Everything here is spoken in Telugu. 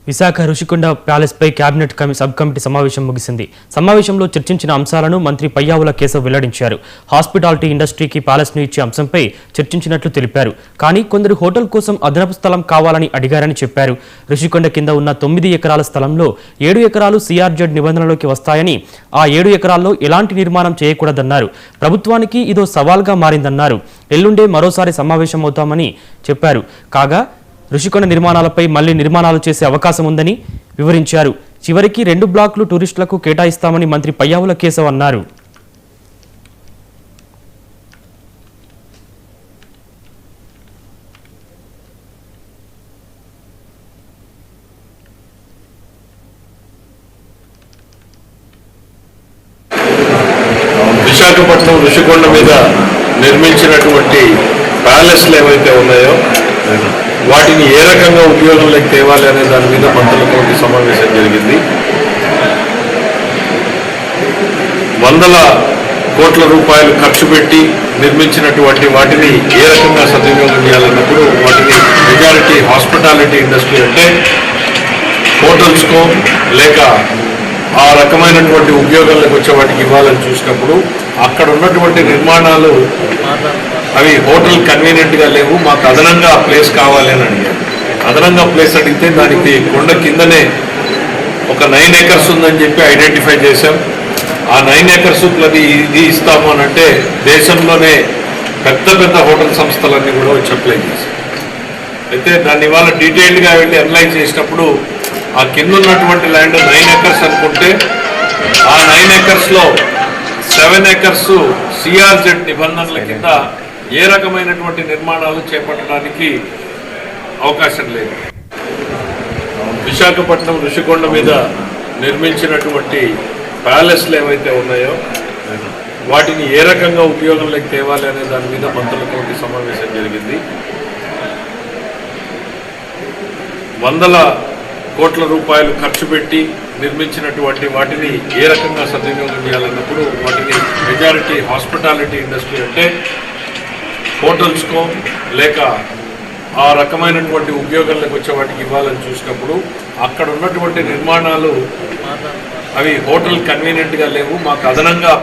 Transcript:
విశాఖ రుషికొండ ప్యాలెస్పై కేబినెట్ సబ్ కమిటీ సమావేశం ముగిసింది. సమావేశంలో చర్చించిన అంశాలను మంత్రి పయ్యావుల కేశవ్ వెల్లడించారు. హాస్పిటాలిటీ ఇండస్ట్రీకి ప్యాలెస్ను ఇచ్చే అంశంపై చర్చించినట్లు తెలిపారు. కానీ కొందరు హోటల్ కోసం అదనపు స్థలం కావాలని అడిగారని చెప్పారు. రుషికొండ కింద ఉన్న 9 ఎకరాల స్థలంలో 7 ఎకరాలు సిఆర్జెడ్ నిబంధనలోకి వస్తాయని, ఆ 7 ఎకరాల్లో ఎలాంటి నిర్మాణం చేయకూడదన్నారు. ప్రభుత్వానికి ఇదో సవాల్గా మారిందన్నారు. ఎల్లుండే మరోసారి సమావేశమవుతామని చెప్పారు. కాగా రుషికొండ నిర్మాణాలపై మళ్లీ నిర్మాణాలు చేసే అవకాశం ఉందని వివరించారు. చివరికి 2 బ్లాకులు టూరిస్టులకు కేటాయిస్తామని మంత్రి పయ్యావుల కేశవ్ అన్నారు. విశాఖపట్నం రుషికొండ మీద నిర్మించినటువంటి ప్యాలెస్లు ఏవైతే ఉన్నాయో వాటిని ఏ రకంగా ఉపయోగంలోకి తేవాలి అనే దాని మీద మంత్రులతో సమావేశం జరిగింది. వందల కోట్ల రూపాయలు ఖర్చు పెట్టి నిర్మించినటువంటి వాటిని ఏ రకంగా సద్వినియోగం చేయాలన్నప్పుడు వాటిని మెజారిటీ హాస్పిటాలిటీ ఇండస్ట్రీ అంటే హోటల్స్కో లేక ఆ రకమైనటువంటి ఉద్యోగాలకు వచ్చే వాటికి ఇవ్వాలని చూసినప్పుడు అక్కడ ఉన్నటువంటి నిర్మాణాలు అవి హోటల్ కన్వీనియంట్గా లేవు, మాకు అదనంగా ప్లేస్ కావాలి అని అడిగారు. అదనంగా ప్లేస్ అడిగితే దానికి కొండ కిందనే ఒక 9 acres ఉందని చెప్పి ఐడెంటిఫై చేశాం. ఆ 9 acres ఇది ఇస్తాము అని అంటే దేశంలోనే పెద్ద పెద్ద హోటల్ సంస్థలన్నీ కూడా వచ్చి అప్లై చేశాం. అయితే దాన్ని ఇవాళ డీటెయిల్డ్గా వెళ్ళి అనలైజ్ చేసినప్పుడు ఆ కింద ఉన్నటువంటి ల్యాండ్ 9 acres అనుకుంటే ఆ 9 acresలో 7 acres సిఆర్జెడ్ నిబంధనల కింద ఏ రకమైనటువంటి నిర్మాణాలు చేపట్టడానికి అవకాశం లేదు. విశాఖపట్నం రుషికొండ మీద నిర్మించినటువంటి ప్యాలెస్లు ఏవైతే ఉన్నాయో వాటిని ఏ రకంగా ఉపయోగంలోకి తేవాలి అనే దాని మీద మంత్రులతో సమావేశం జరిగింది. వందల కోట్ల రూపాయలు ఖర్చు పెట్టి నిర్మించినటువంటి వాటిని ఏ రకంగా సద్వినియోగం చేయాలన్నప్పుడు వాటిని మెజారిటీ హాస్పిటాలిటీ ఇండస్ట్రీ అంటే హోటల్స్కో లేక ఆ రకమైనటువంటి ఉద్యోగాలకు వచ్చే వాటికి ఇవ్వాలని చూసినప్పుడు అక్కడ ఉన్నటువంటి నిర్మాణాలు అవి హోటల్ కన్వీనియంట్గా లేవు, మాకు అదనంగా